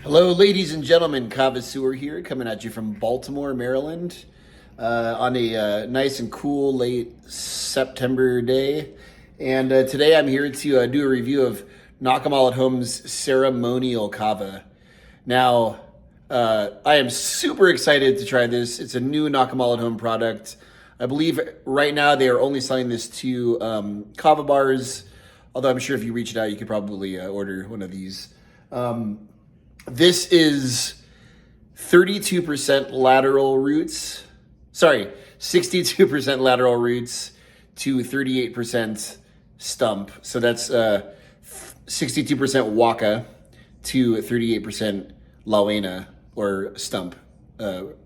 Hello, ladies and gentlemen. Kava here, coming at you from Baltimore, Maryland, on a nice and cool late September day. And today I'm here to do a review of Nakamal at Home's Ceremonial Kava. Now, I am super excited to try this. It's a new Nakamal at Home product. I believe right now they are only selling this to Kava bars, although I'm sure if you reached out, you could probably order one of these. This is 32% lateral roots. Sorry, 62% lateral roots to 38% stump. So that's 62% waka to 38% lawena or stump, the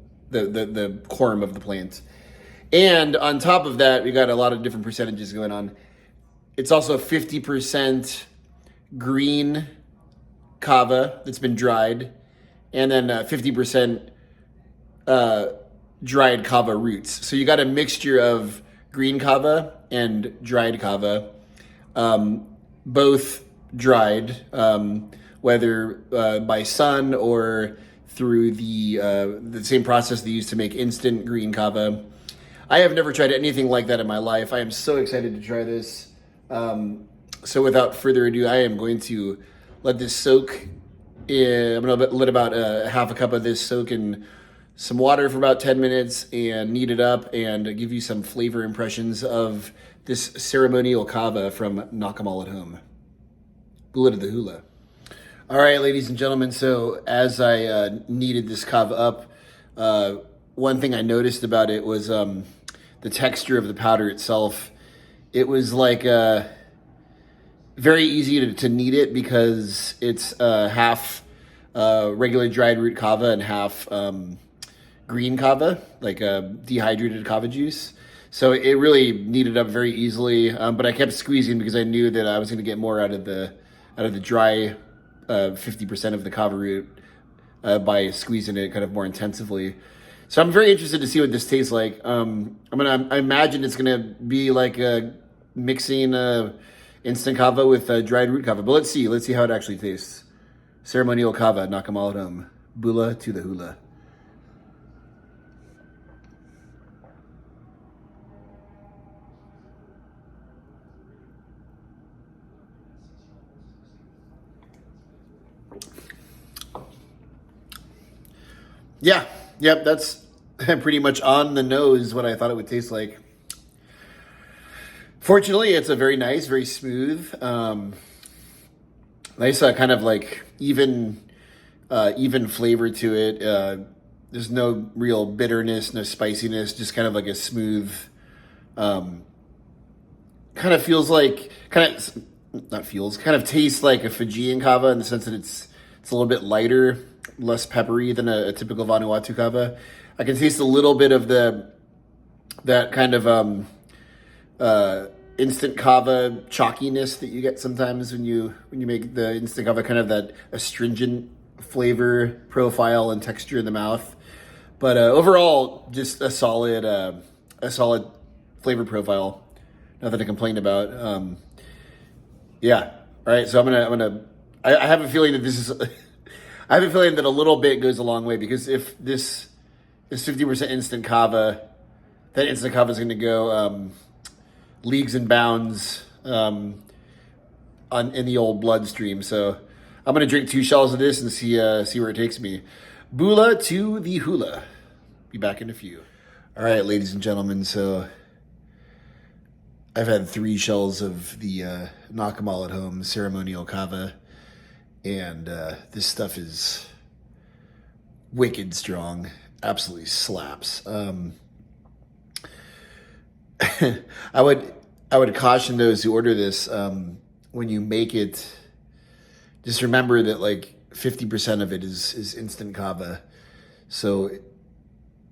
corm of the plant. And on top of that, we got a lot of different percentages going on. It's also 50% green kava that's been dried, and then 50% dried kava roots. So you got a mixture of green kava and dried kava, both dried, whether by sun or through the same process they use to make instant green kava. I have never tried anything like that in my life. I am so excited to try this. So without further ado, I am going to let this soak in. I'm going to let about half a cup of this soak in some water for about 10 minutes and knead it up and give you some flavor impressions of this ceremonial kava from Nakamal at Home. Hula to the hula. All right, ladies and gentlemen. So as I kneaded this kava up, one thing I noticed about it was the texture of the powder itself. It was like very easy to knead it because it's half regular dried root kava and half green kava, like dehydrated kava juice. So it really kneaded up very easily. But I kept squeezing because I knew that I was going to get more out of the dry 50% of the kava root by squeezing it kind of more intensively. So I'm very interested to see what this tastes like. I imagine it's gonna be like mixing instant kava with dried root kava. But let's see how it actually tastes. Ceremonial kava, Nakamal at Home. Bula to the hula. Yep, that's pretty much on the nose what I thought it would taste like. Fortunately, it's a very nice, very smooth, nice kind of like even flavor to it. There's no real bitterness, no spiciness, just kind of like a smooth, kind of feels like, kind of tastes like a Fijian kava in the sense that it's a little bit lighter, less peppery than a typical Vanuatu kava. I can taste a little bit of that kind of instant kava chalkiness that you get sometimes when you make the instant kava, kind of that astringent flavor profile and texture in the mouth. But overall, just a solid flavor profile. Nothing to complain about. Yeah. All right. So I have a feeling that this is. I have a feeling that a little bit goes a long way, because if this is 50% instant kava, that instant kava is going to go leagues and bounds in the old bloodstream. So I'm going to drink 2 shells of this and see where it takes me. Bula to the hula. Be back in a few. All right, ladies and gentlemen. So I've had 3 shells of the Nakamal at Home Ceremonial Kava. And this stuff is wicked strong. Absolutely slaps. I would caution those who order this, when you make it, just remember that like 50% of it is instant kava. So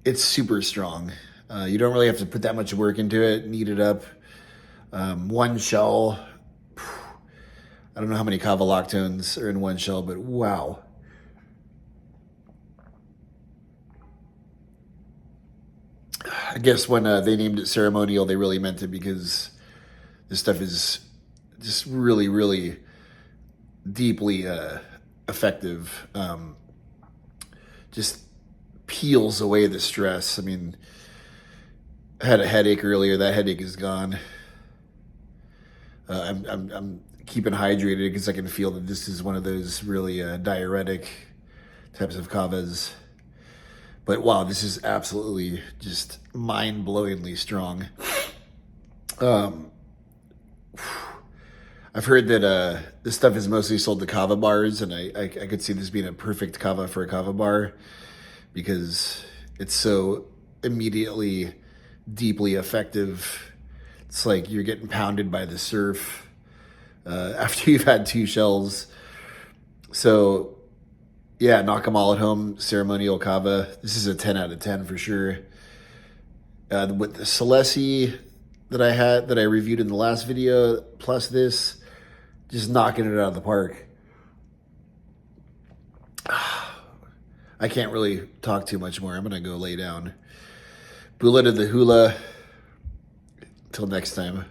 it's super strong. You don't really have to put that much work into it. Knead it up. 1 shell. I don't know how many kava lactones are in 1 shell, but wow. I guess when they named it Ceremonial, they really meant it, because this stuff is just really, really deeply effective. Just peels away the stress. I mean, I had a headache earlier. That headache is gone. I'm keeping hydrated because I can feel that this is one of those really diuretic types of kavas. But wow, this is absolutely just mind-blowingly strong. I've heard that this stuff is mostly sold to kava bars, and I could see this being a perfect kava for a kava bar because it's so immediately deeply effective. It's like you're getting pounded by the surf after you've had 2 shells. So yeah, Nakamal at home, ceremonial kava. This is a 10 out of 10 for sure. With the Celesi that I reviewed in the last video, plus this, just knocking it out of the park. I can't really talk too much more. I'm gonna go lay down. Bula to the hula. Till next time.